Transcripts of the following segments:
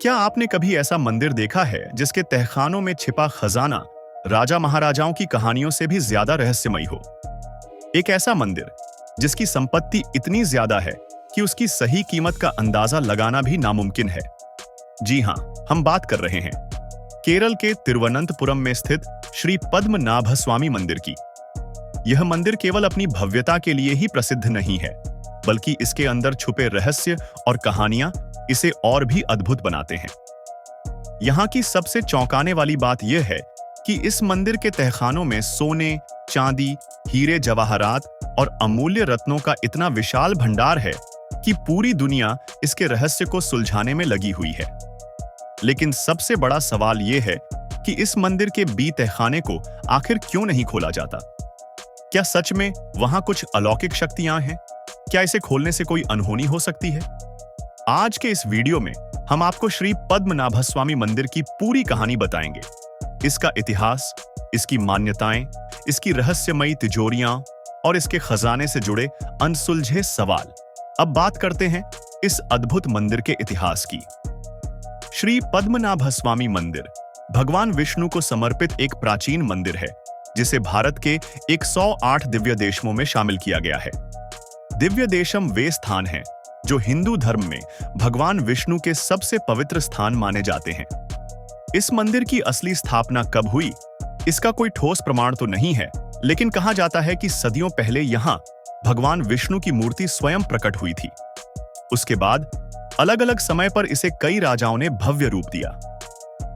क्या आपने कभी ऐसा मंदिर देखा है जिसके तहखानों में छिपा खजाना राजा महाराजाओं की कहानियों से भी ज्यादा रहस्यमयी हो? एक ऐसा मंदिर जिसकी संपत्ति इतनी ज्यादा है कि उसकी सही कीमत का अंदाजा लगाना भी नामुमकिन है। जी हां, हम बात कर रहे हैं केरल के तिरुवनंतपुरम में स्थित श्री पद्मनाभस्वामी मंदिर की। यह मंदिर केवल अपनी भव्यता के लिए ही प्रसिद्ध नहीं है, बल्कि इसके अंदर छुपे रहस्य और कहानियां इसे और भी अद्भुत बनाते हैं। यहां की सबसे चौंकाने वाली बात यह है कि इस मंदिर के तहखानों में सोने, चांदी, हीरे जवाहरात और अमूल्य रत्नों का इतना विशाल भंडार है कि पूरी दुनिया इसके रहस्य को सुलझाने में लगी हुई है। लेकिन सबसे बड़ा सवाल यह है कि इस मंदिर के बी तहखाने को आखिर क्यों नहीं खोला जाता? क्या सच में वहां कुछ अलौकिक शक्तियां हैं? क्या इसे खोलने से कोई अनहोनी हो सकती है? आज के इस वीडियो में हम आपको श्री पद्मनाभस्वामी मंदिर की पूरी कहानी बताएंगे। इसका इतिहास, इसकी मान्यताएं, इसकी रहस्यमयी तिजोरियां और इसके खजाने से जुड़े अनसुलझे सवाल। अब बात करते हैं इस अद्भुत मंदिर के इतिहास की। श्री पद्मनाभस्वामी मंदिर भगवान विष्णु को समर्पित एक प्राचीन मंदिर है, जिसे भारत के 108 दिव्य देशमों में शामिल किया गया है। दिव्य देशम वे स्थान हैं जो हिंदू धर्म में भगवान विष्णु के सबसे पवित्र स्थान माने जाते हैं। इस मंदिर की असली स्थापना कब हुई, इसका कोई ठोस प्रमाण तो नहीं है, लेकिन कहा जाता है कि सदियों पहले यहां भगवान विष्णु की मूर्ति स्वयं प्रकट हुई थी। उसके बाद अलग अलग समय पर इसे कई राजाओं ने भव्य रूप दिया।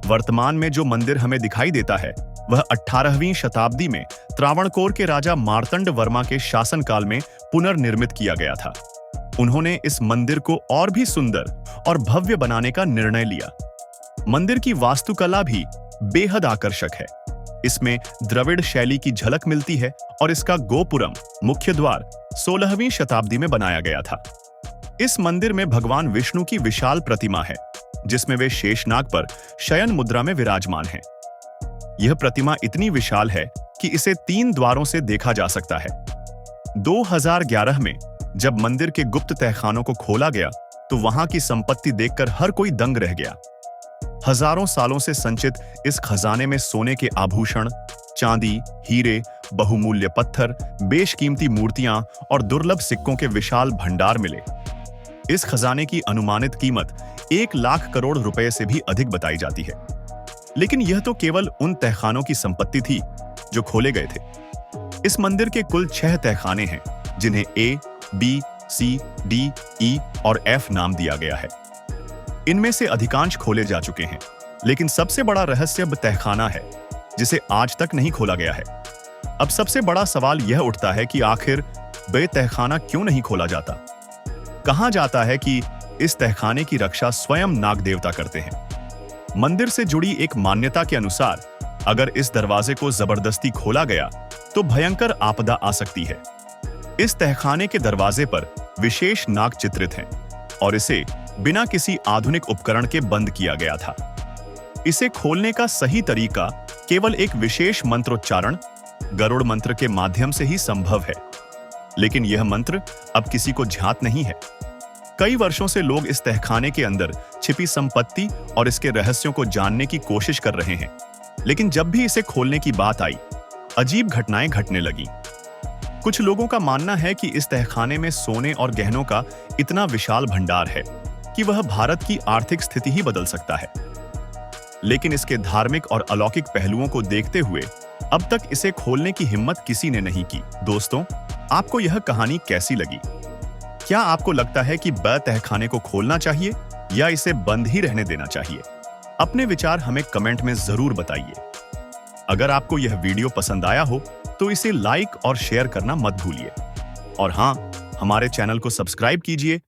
वर्तमान में जो मंदिर हमें दिखाई देता है वह 18वीं शताब्दी में त्रावणकोर के राजा मार्तंड वर्मा के शासनकाल में पुनर्निर्मित किया गया था। उन्होंने इस मंदिर को और भी सुंदर और भव्य बनाने का निर्णय लिया। मंदिर की वास्तुकला भी बेहद आकर्षक है। इसमें द्रविड़ शैली की झलक मिलती है और इसका गोपुरम मुख्य द्वार 16वीं शताब्दी में बनाया गया था। इस मंदिर में भगवान विष्णु की विशाल प्रतिमा है, जिसमें वे शेषनाग पर शयन मुद्रा में विराजमान हैं। यह प्रतिमा इतनी विशाल है कि इसे 3 द्वारों से देखा जा सकता है। 2011 में जब मंदिर के गुप्त तहखानों को खोला गया तो वहां की संपत्ति देखकर हर कोई दंग रह गया। हजारों सालों से संचित इस खजाने में सोने के आभूषण, चांदी, हीरे, बहुमूल्य पत्थर, बेशकीमती मूर्तियां और दुर्लभ सिक्कों के विशाल भंडार मिले। इस खजाने की अनुमानित कीमत 1 लाख करोड़ रुपए से भी अधिक बताई जाती है। लेकिन यह तो केवल उन तहखानों की संपत्ति थी जो खोले गए थे। इस मंदिर के कुल 6 तहखाने हैं, जिन्हें A, B, C, D, E और F नाम दिया गया है। इनमें से अधिकांश खोले जा चुके हैं, लेकिन सबसे बड़ा रहस्य तहखाना है, जिसे आज तक नहीं खोला गया है। अब सबसे बड़ा सवाल यह उठता है कि आखिर बे तहखाना क्यों नहीं खोला जाता? कहा जाता है कि इस तहखाने की रक्षा स्वयं नाग देवता करते हैं। मंदिर से जुड़ी एक मान्यता के अनुसार अगर इस दरवाजे को जबरदस्ती खोला गया तो भयंकर आपदा आ सकती है। इस तहखाने के दरवाजे पर विशेष नाग चित्रित हैं और इसे बिना किसी आधुनिक उपकरण के बंद किया गया था। इसे खोलने का सही तरीका केवल एक विशेष मंत्रोच्चारण, गरुड़ मंत्र के माध्यम से ही संभव है। लेकिन यह मंत्र अब किसी को ज्ञात नहीं है। कई वर्षों से लोग इस तहखाने के अंदर छिपी संपत्ति और इसके रहस्यों को जानने की कोशिश कर रहे हैं, लेकिन जब भी इसे खोलने की बात आई, अजीब घटनाएं घटने लगीं। कुछ लोगों का मानना है कि इस तहखाने में सोने और गहनों का इतना विशाल भंडार है कि वह भारत की आर्थिक स्थिति ही बदल सकता है। लेकिन इसके धार्मिक और अलौकिक पहलुओं को देखते हुए अब तक इसे खोलने की हिम्मत किसी ने नहीं की। दोस्तों, आपको यह कहानी कैसी लगी? क्या आपको लगता है कि ब तहखाने को खोलना चाहिए या इसे बंद ही रहने देना चाहिए? अपने विचार हमें कमेंट में जरूर बताइए। अगर आपको यह वीडियो पसंद आया हो तो इसे लाइक और शेयर करना मत भूलिए। और हां, हमारे चैनल को सब्सक्राइब कीजिए